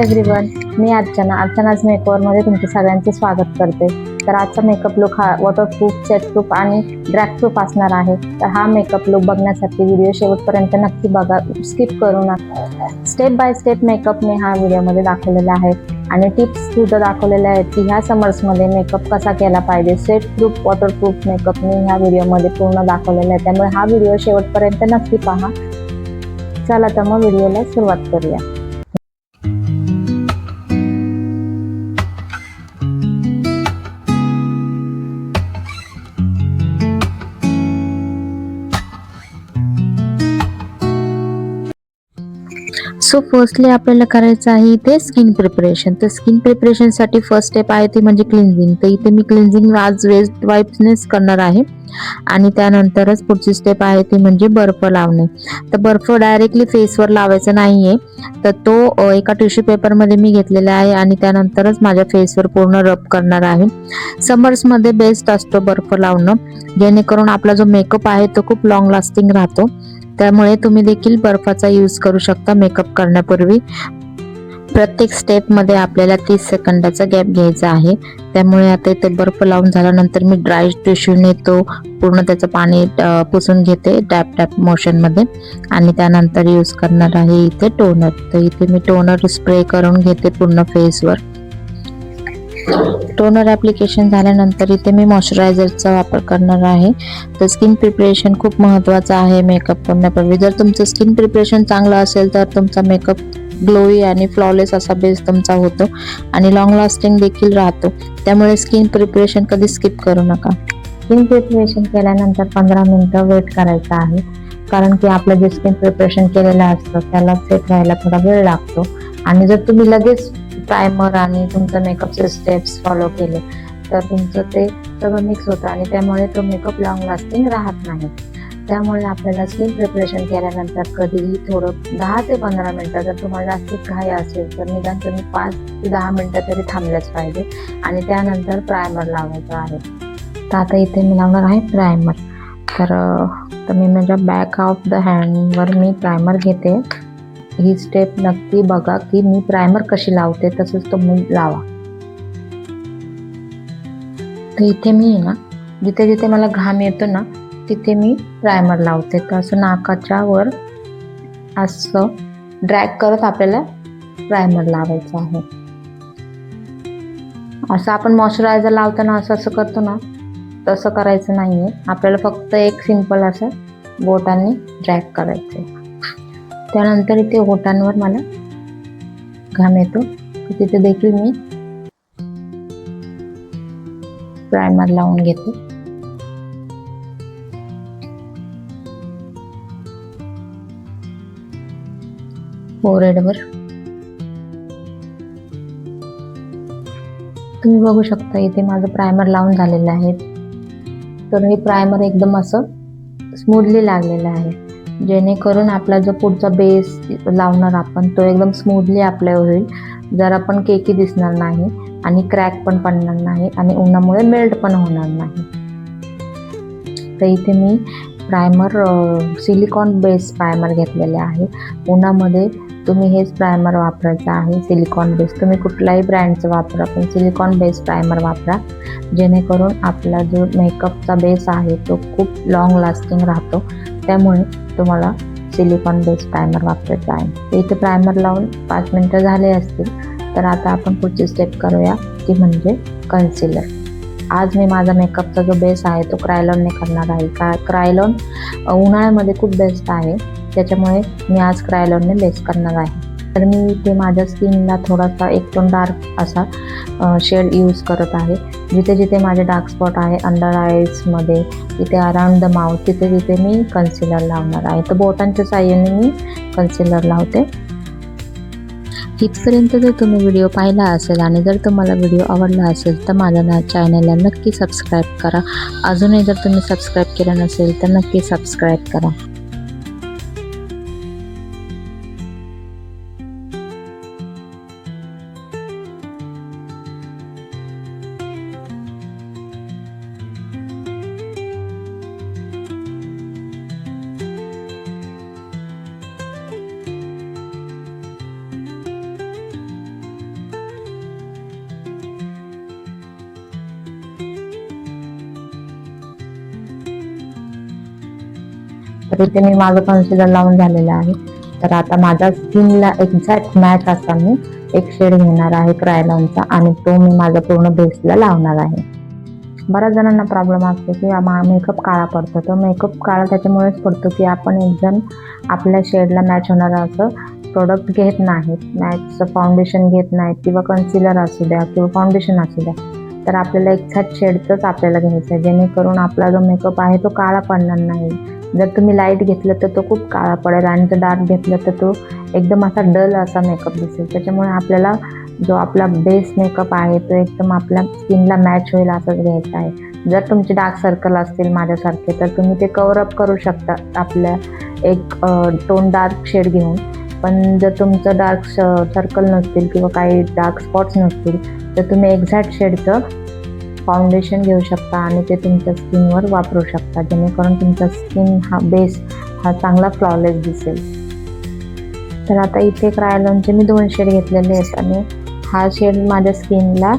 Everyone, मी अर्चनाज मेकओव्हरमध्ये तुमचे सगळ्यांचे स्वागत करते। तर आजचा मेकअप लुक हा वॉटरप्रूफ, सेटप्रूफ आणि ड्रॅगप्रूफ असणार आहे। तर हा मेकअप लुक बघण्यासाठी व्हिडिओ शेवटपर्यंत नक्की बघा, स्किप करू नका। स्टेप बाय स्टेप मेकअप मी हा व्हिडिओमध्ये दाखवलेला आहे आणि टिप्स सुद्धा दाखवलेल्या आहेत की ह्या समर्समध्ये मेकअप कसा केला पाहिजे। सेटप्रूफ, वॉटरप्रूफ मेकअप मी ह्या व्हिडिओमध्ये पूर्ण दाखवलेला आहे, त्यामुळे हा व्हिडिओ शेवटपर्यंत नक्की पहा। चला तर मग व्हिडिओला सुरुवात करूया। सो फर्स्टली आपल्याला करायचं आहे इथे स्किन प्रिपरेशन। तर स्किन प्रिपरेशनसाठी फर्स्ट स्टेप आहे ती म्हणजे क्लिन्झिंग। तर इथे मी क्लिन्झिंग आज वेस्ट वाईप्सनेच करणार आहे आणि त्यानंतरच पुढची स्टेप आहे ती म्हणजे बर्फ लावणे। तर बर्फ डायरेक्टली फेसवर लावायचा नाहीये, तर तो एका टिश्यू पेपरमध्ये मी घेतलेला आहे आणि त्यानंतरच माझ्या फेसवर पूर्ण रब करणार आहे। समर्समध्ये बेस्ट असतो बर्फ लावणं, जेणेकरून आपला जो मेकअप आहे तो खूप लॉंग लास्टिंग राहतो। त्यामुळे तुम्ही देखील बर्फाचा यूज करू शकता मेकअप करण्यापूर्वी। प्रत्येक स्टेप मध्ये आपल्याला 30 सेकंदाचा गॅप घ्यायचा आहे। त्यामुळे आता इथे बर्फ लावून झाल्यानंतर मी ड्राय टिश्यूने तो पूर्ण त्याचं पाणी पुसून घेते टॅप टॅप मोशन मध्ये आणि त्यानंतर यूज करणार आहे इथे टोनर। तर इथे मी टोनर स्प्रे करून घेते पूर्ण फेसवर। टोनर ऍप्लिकेशन झाल्यानंतर इथे मी मॉइश्चरायझरचा वापर करणार आहे। तर स्किन प्रिपरेशन खूप महत्त्वाचं आहे मेकअप करण्यापूर्वी। जर तुमचं स्किन प्रिपरेशन चांगलं असेल तर तुमचा मेकअप ग्लोई आणि फ्लॉलेस असा बेस तुमचा होतो आणि लॉंग लास्टिंग देखील राहतो। त्यामुळे स्किन प्रिपरेशन कधी स्किप करू नका। स्किन प्रिपरेशन केल्यानंतर 15 मिनिटं वेट करायचं आहे, कारण की आपलं जे स्किन प्रिपरेशन केलेलं असतं त्याला सेट व्हायला थोडा वेळ लागतो। आणि जर तुम्ही लगेच प्रायमर आणि तुमचं मेकअपचे स्टेप्स फॉलो केले तर तुमचं ते सगळं मिक्स होतं आणि त्यामुळे तो मेकअप लॉंग लास्टिंग राहत नाही। त्यामुळे आपल्याला स्किन प्रिपरेशन केल्यानंतर कधीही थोडं 10 ते 15 मिनिटं, जर तुम्हाला जास्त घाई असेल तर निदान तुम्ही 5 ते 10 मिनिटं तरी थांबलंच पाहिजे आणि त्यानंतर प्रायमर लावायचं आहे। तर आता इथे मी लावणार आहे प्रायमर। तर मी माझ्या बॅक ऑफ द हँडवर मी प्रायमर घेते। ही स्टेप नक्की बघा की मी प्रायमर कशी लावते, तसंच तुम्ही लावा। तर इथे मी ना जिथे जिथे मला घाम येतो ना तिथे मी प्रायमर लावते। तर असं नाकाच्या वर असं ड्रॅग करत आपल्याला प्रायमर लावायचं आहे। असं आपण मॉइश्चरायझर लावताना असं असं करतो ना, तसं करायचं नाहीये। आपल्याला फक्त एक सिंपल असं बोटांनी ड्रॅग करायचं। त्यानंतर इथे ओठांवर मला घाम येतो, तिथे देखील मी प्रायमर लावून घेते। फोरहेडवर तुम्ही बघू शकता इथे माझं प्रायमर लावून झालेलं आहे। तर हे प्रायमर एकदम असं स्मूथली लागलेलं आहे, जेणेकरून आपला जो पुढचा बेस लावणार आपण तो एकदम स्मूथली अप्लाय होईल। जर आपण केकी दिसणार नाही आणि क्रॅक पण पडणार नाही आणि उन्हामुळे मेल्ट पण होणार नाही। तर इथे मी प्रायमर सिलिकॉन बेस प्रायमर घेतलेले आहे। उन्हामध्ये तुम्ही हेच प्रायमर वापरायचं आहे, सिलिकॉन बेस। तुम्ही कुठलाही ब्रँडचं वापरा पण सिलिकॉन बेस प्रायमर वापरा, जेणेकरून आपला जो मेकअपचा बेस आहे तो खूप लॉंग लास्टिंग राहतो। त्यामुळे तुम्हाला सिलिकॉन बेस प्रायमर वापरायचा आहे। तर इथे प्रायमर लावून 5 मिनिटं झाले असतील, तर आता आपण पुढची स्टेप करूया ती म्हणजे कन्सिलर। आज मी माझा मेकअपचा जो बेस आहे तो क्रायलॉनने करणार आहे। क्रायलॉन उन्हाळ्यामध्ये खूप बेस्ट आहे, त्याच्यामुळे मी आज क्रायलॉनने बेस करणार आहे। तर मी इथे माझ्या स्किनला थोडासा एक टोन डार्क असा शेड यूज करत आहे। जिथे जिथे माझे डार्क स्पॉट आहे अंडर आईजमध्ये, तिथे अराउंड द माउथ, तिथे तिथे मी कन्सिलर लावणार आहे। तर बोटांच्या साहाय्याने मी कन्सिलर लावते। इथपर्यंत जर तुम्ही व्हिडिओ पाहिला असेल आणि जर तुम्हाला व्हिडिओ आवडला असेल तर माझ्या चॅनलला नक्की सबस्क्राईब करा। अजूनही जर तुम्ही सबस्क्राईब केलं नसेल तर नक्की सबस्क्राईब करा। तर इथे मी माझं कन्सिलर लावून झालेलं आहे. तर आता माझ्या स्किनला एक्झॅक्ट मॅच असा मी एक शेड घेणार आहे क्रायलॉनचा आणि तो मी माझ्या पूर्ण बेसला लावणार आहे. बऱ्याच जणांना प्रॉब्लेम असतो की मेकअप काळा पडतो. तर मेकअप काळा त्याच्यामुळेच पडतो की आपण एकजण आपल्या शेडला मॅच होणारं असं प्रोडक्ट घेत नाहीत, मॅचचं फाउंडेशन घेत नाहीत किंवा कन्सिलर असू द्या किंवा फाउंडेशन असू द्या. तर आपल्याला एक्झॅक्ट शेडचंच आपल्याला घ्यायचं आहे, जेणेकरून आपला जो मेकअप आहे तो काळा पडणार नाही. जर तुम्ही लाईट घेतलं तर तो खूप काळा पडेल आणि जर डार्क घेतलं तर तो एकदम असा डल असा मेकअप दिसेल. त्याच्यामुळे आपल्याला जो आपला बेस मेकअप आहे तो एकदम आपल्या स्किनला मॅच होईल असंच घ्यायचा आहे. जर तुमचे डार्क सर्कल असतील माझ्यासारखे तर तुम्ही ते कव्हर अप करू शकता आपल्या एक टोन डार्क शेड घेऊन. पण जर तुमचं डार्क सर्कल नसतील किंवा काही डार्क स्पॉट्स नसतील तर तुम्ही एक्झॅक्ट शेडचं फाउंडेशन घेऊ शकता आणि ते तुमच्या स्किनवर वापरू शकता, जेणेकरून तुमचा स्किन हा बेस हा चांगला फ्लॉलेस दिसेल. तर आता इथे क्रायलॉनचे मी 2 शेड घेतलेले आहेत आणि हा शेड माझ्या स्किनला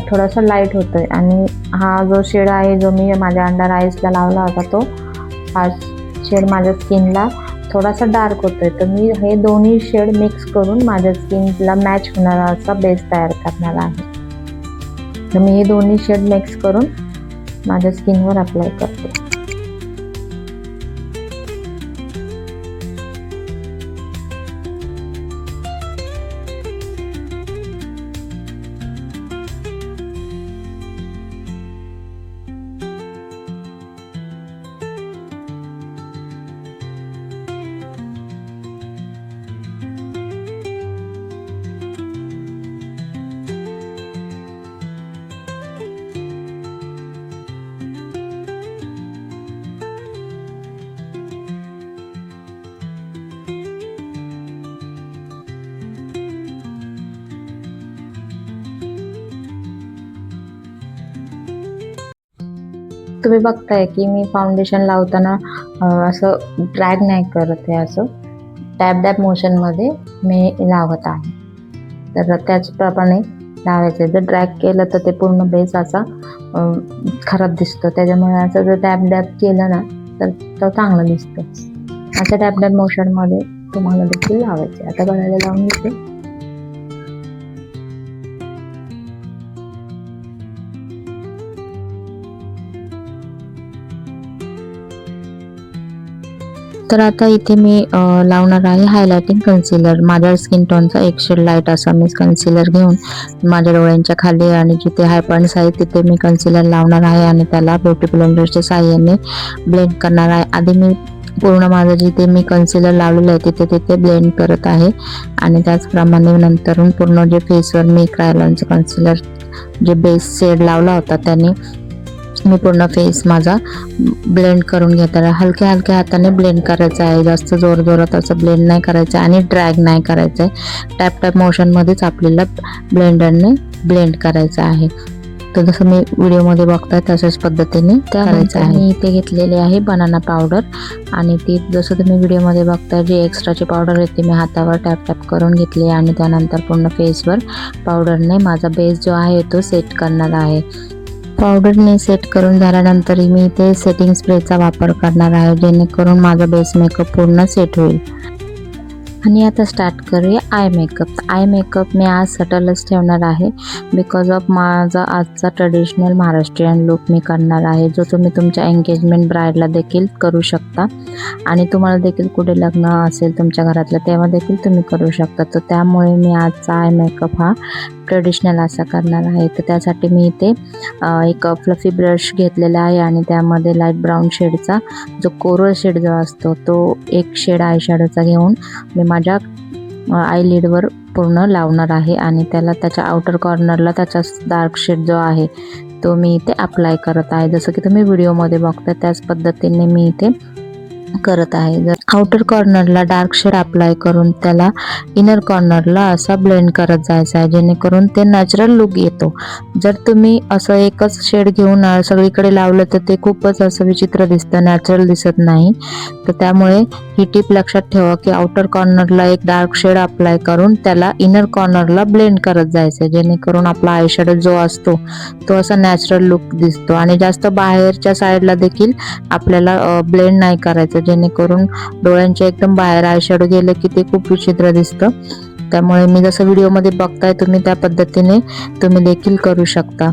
थोडासा लाईट होतोय आणि हा जो शेड आहे जो मी माझ्या अंडर आईजला लावला होता तो हा शेड माझ्या स्किनला थोडासा डार्क होतोय. तर मी हे दोन्ही शेड मिक्स करून माझ्या स्किनला मॅच होणारा असा बेस तयार करणार आहे. तर मी हे दोन्ही शेड मिक्स करून माझ्या स्किनवर अप्लाय करते. तुम्ही बघताय की मी फाउंडेशन लावताना असं ड्रॅग नाही करत आहे, असं डॅब मोशनमध्ये मी लावत आहे. तर त्याचप्रमाणे लावायचं. जर ड्रॅग केलं तर ते पूर्ण बेस असा खराब दिसतो. त्याच्यामुळे असं जर डॅब केलं ना तर तो चांगलं दिसतं. असं डॅब मोशनमध्ये तुम्हाला देखील लावायचे. आता गळ्याला लावून घेते. तर आता इथे मी लावणार आहे हायलायटिंग कन्सिलर. माझ्या स्किन टोनचा एक शेड लाईट असा मी कन्सिलर घेऊन माझ्या डोळ्यांच्या खाली आणि जिथे हाय पॉईंट्स आहेत तिथे मी कन्सिलर लावणार आहे आणि त्याला ब्युटी ब्लेंडरच्या साहाय्याने ब्लेंड करणार आहे. आधी मी पूर्ण माझं जिथे मी कन्सिलर लावलेलं आहे तिथे ब्लेंड करत आहे आणि त्याचप्रमाणे नंतरून पूर्ण जे फेसवर मी क्रायलॉनचं कन्सिलर जे बेस शेड लावला होता त्याने मी पूर्ण फेस माझा ब्लेंड करून घेत आहे. हलक्या हलक्या हाताने ब्लेंड करायचं आहे, जास्त जोरात असं ब्लेंड नाही करायचं आणि ड्रॅग नाही करायचं आहे. टॅप मोशनमध्येच आपल्याला ब्लेंडरने ब्लेंड करायचं आहे. तर जसं मी व्हिडिओमध्ये बघताय तशाच पद्धतीने करायचं आहे. मी इथे घेतलेली आहे बनाना पावडर आणि ती जसं तुम्ही व्हिडिओमध्ये बघताय जी एक्स्ट्राची पावडर आहे ती मी हातावर टॅप करून घेतली आणि त्यानंतर पूर्ण फेसवर पावडरने माझा बेस जो आहे तो सेट करणार आहे. पावडरने सेट करून झाल्यानंतर मी इथे सेटिंग स्प्रेचा वापर करणार आहे, जेणेकरून माझा बेस मेकअप पूर्ण सेट होईल. आणि आता स्टार्ट करूया आय मेकअप. आय मेकअप मी आज सटलच ठेवणार आहे बिकॉज ऑफ माझा आजचा ट्रेडिशनल महाराष्ट्रीयन लुक मी करणार आहे, जो तुम्ही तुमच्या एंगेजमेंट ब्राईडला देखील करू शकता आणि तुम्हाला देखील कुठे लग्न असेल तुमच्या घरातलं तेव्हा देखील तुम्ही करू शकता. तर त्यामुळे मी आजचा आय मेकअप हा ट्रेडिशनल असा करणार आहे. तर त्यासाठी मी इथे एक फ्लफी ब्रश घेतलेला आहे आणि त्यामध्ये लाईट ब्राऊन शेडचा जो कोरल शेड जो असतो तो एक शेड आय शॅडोचा घेऊन मी माझ्या आयलिडवर पूर्ण लावणार आहे आणि त्याला त्याच्या आउटर कॉर्नरला त्याचा डार्क शेड जो आहे तो मी इथे अप्लाय करत आहे. जसं की तुम्ही व्हिडिओमध्ये बघता त्याच पद्धतीने मी इथे करत आहे. जर आउटर कॉर्नरला डार्क शेड अप्लाय करून त्याला इनर कॉर्नरला असा ब्लेंड करत जायचं आहे, जेणेकरून ते नॅचरल लुक येतो. जर तुम्ही असं एकच शेड घेऊन सगळीकडे लावलं तर ते खूपच असं विचित्र दिसतं, नॅचरल दिसत नाही. तर त्यामुळे ही टिप लक्षात ठेवा की आउटर कॉर्नरला एक डार्क शेड अप्लाय करून त्याला इनर कॉर्नरला ब्लेंड करत जायचं, जेणेकरून आपला आय शॅडो जो असतो तो असा नॅचरल लुक दिसतो आणि जास्त बाहेरच्या साईडला देखील आपल्याला ब्लेंड नाही करायचं, जेणेकरून डोळ्यांच्या एकदम बाहेर आय शॅडो गेलं की ते खूप विचित्र दिसतं. त्यामुळे मी जसं व्हिडिओमध्ये बघताय तुम्ही त्या पद्धतीने तुम्ही देखील करू शकता.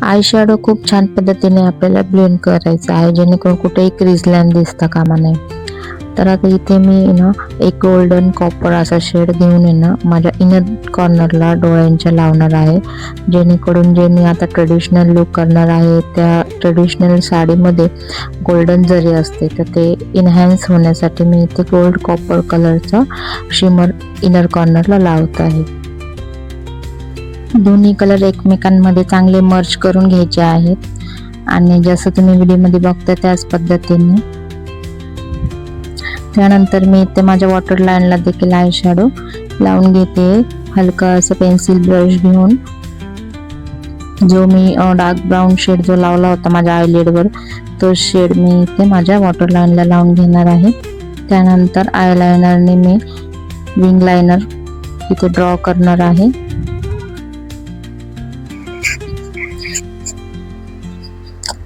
आय शॅडो खूप छान पद्धतीने आपल्याला ब्लेंड करायचं आहे जेणेकरून कुठेही क्रीज लाईन दिसता कामा नये. तर आता इथे मी एक गोल्डन कॉपर असा शेड घेऊन माझ्या इनर कॉर्नरला डोळ्यांच्या लावणार आहे, जेणेकरून जे मी आता ट्रेडिशनल लुक करणार आहे त्या ट्रेडिशनल साडीमध्ये गोल्डन जरी असते तर ते इन्हॅन्स होण्यासाठी मी इथे गोल्ड कॉपर कलरचा शिमर इनर कॉर्नरला लावत आहे. दोन्ही कलर एकमेकांमध्ये चांगले मर्ज करून घ्यायचे आहेत आणि जसं तुम्ही व्हिडिओमध्ये बघता त्याच पद्धतीने. त्यानंतर मी इथे माझ्या वॉटर लाईनला देखील आय शॅडो लावून घेते. हलका असं पेन्सिल ब्रश घेऊन जो मी डार्क ब्राऊन शेड जो लावला होता माझ्या आयलिडवर तो शेड मी इथे माझ्या वॉटर लाईनला लावून घेणार आहे. त्यानंतर आय लायनरने मी विंग लायनर इथे ड्रॉ करणार आहे.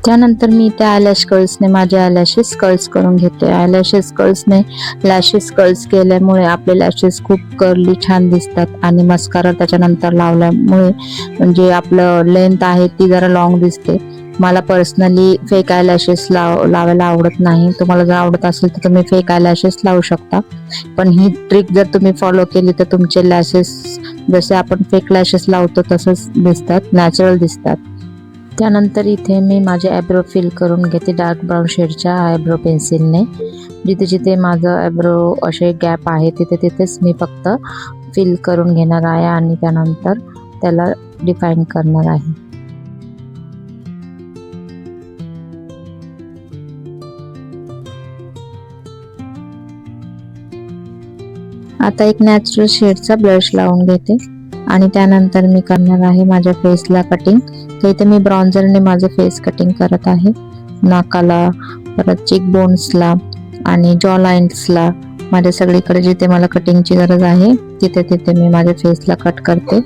त्यानंतर मी त्या आयलॅश कर्ल्सने माझे आयलॅशेस कर्ल्स करून घेते. आयलॅशेस कर्ल्सने लॅशेस कर्ल्स केल्यामुळे आपले लॅशेस खूप कर्ली छान दिसतात आणि मस्कारा त्याच्यानंतर लावल्यामुळे म्हणजे आपलं लेंथ आहे ती जरा लॉंग दिसते. मला पर्सनली फेक आयलॅशेस लावायला आवडत नाही. तुम्हाला जर आवडत असेल तर तुम्ही फेक आयलॅशेस लावू शकता, पण ही ट्रिक जर तुम्ही फॉलो केली तर तुमचे लॅशेस जसे आपण फेक लॅशेस लावतो तसंच दिसतात, नॅचरल दिसतात. त्यानंतर इथे मी माझे आयब्रो फिल करून घेते डार्क ब्राऊन शेडच्या आयब्रो पेन्सिलने. जिथे जिथे माझं आयब्रो असे गॅप आहे तिथे तिथेच मी फक्त फिल करून घेणार आहे आणि त्यानंतर त्याला डिफाईन करणार आहे. आता एक नॅचरल शेडचा ब्लश लावून घेते आणि त्यानंतर मी करणार आहे माझ्या फेसला कटिंग. तर इथे मी ब्रॉन्झरने माझं फेस कटिंग करत आहे. नाकाला, परत चीक बोन्सला आणि जॉ लाईन्सला, माझ्या सगळीकडे जिथे मला कटिंगची गरज आहे तिथे तिथे मी माझ्या फेसला कट करते.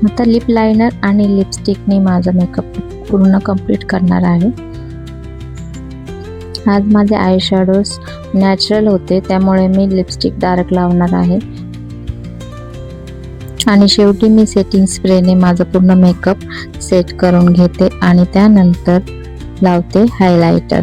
आता लिप लायनर आणि लिपस्टिकने माझा मेकअप पूर्ण कंप्लीट करणार आहे. आज माझे आय शॅडोज नॅचरल होते त्यामुळे मी लिपस्टिक डार्क लावणार आहे आणि शेवटी मी सेटिंग स्प्रेने माझा पूर्ण मेकअप सेट करून घेते आणि त्यानंतर लावते हायलायटर.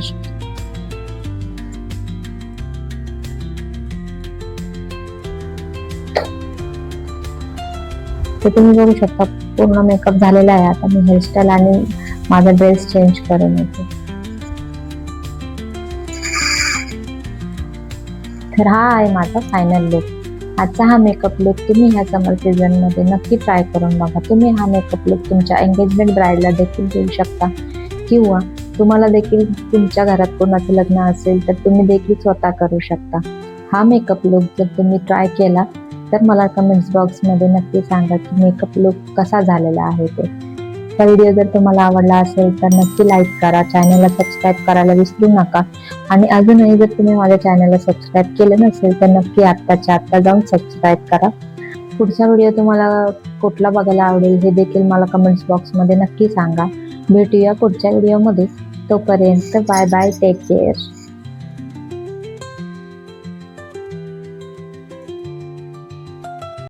तर तुम्ही बघू शकता पूर्ण मेकअप झालेला आहे. आता मी हेअरस्टाईल आणि माझा ड्रेस चेंज करून येते. तर हा आहे माझा फायनल लुक. आजचा हा मेकअप लुक तुम्ही ह्या समर सीझनमध्ये नक्की ट्राय करून बघा. तुम्ही हा मेकअप लुक तुमच्या एंगेजमेंट ब्राईडला देखील देऊ शकता किंवा तुम्हाला देखील तुमच्या घरात कोणाचं लग्न असेल तर तुम्ही देखील स्वतः करू शकता. हा मेकअप लुक जर तुम्ही ट्राय केला तर मला कमेंट्स बॉक्समध्ये नक्की सांगा की मेकअप लुक कसा झालेला आहे ते. हा व्हिडिओ जर तुम्हाला आवडला असेल तर नक्की लाईक करा, चॅनलला सबस्क्राईब करायला विसरू नका आणि अजूनही जर तुम्ही माझ्या चॅनलला सबस्क्राईब केलं नसेल तर नक्की आत्ताच्या आत्ता जाऊन सबस्क्राईब करा. पुढचा व्हिडिओ तुम्हाला कुठला बघायला आवडेल हे देखील मला कमेंट्स बॉक्समध्ये नक्की सांगा. भेटूया पुढच्या व्हिडिओमध्ये. तोपर्यंत बाय बाय, टेक केअर.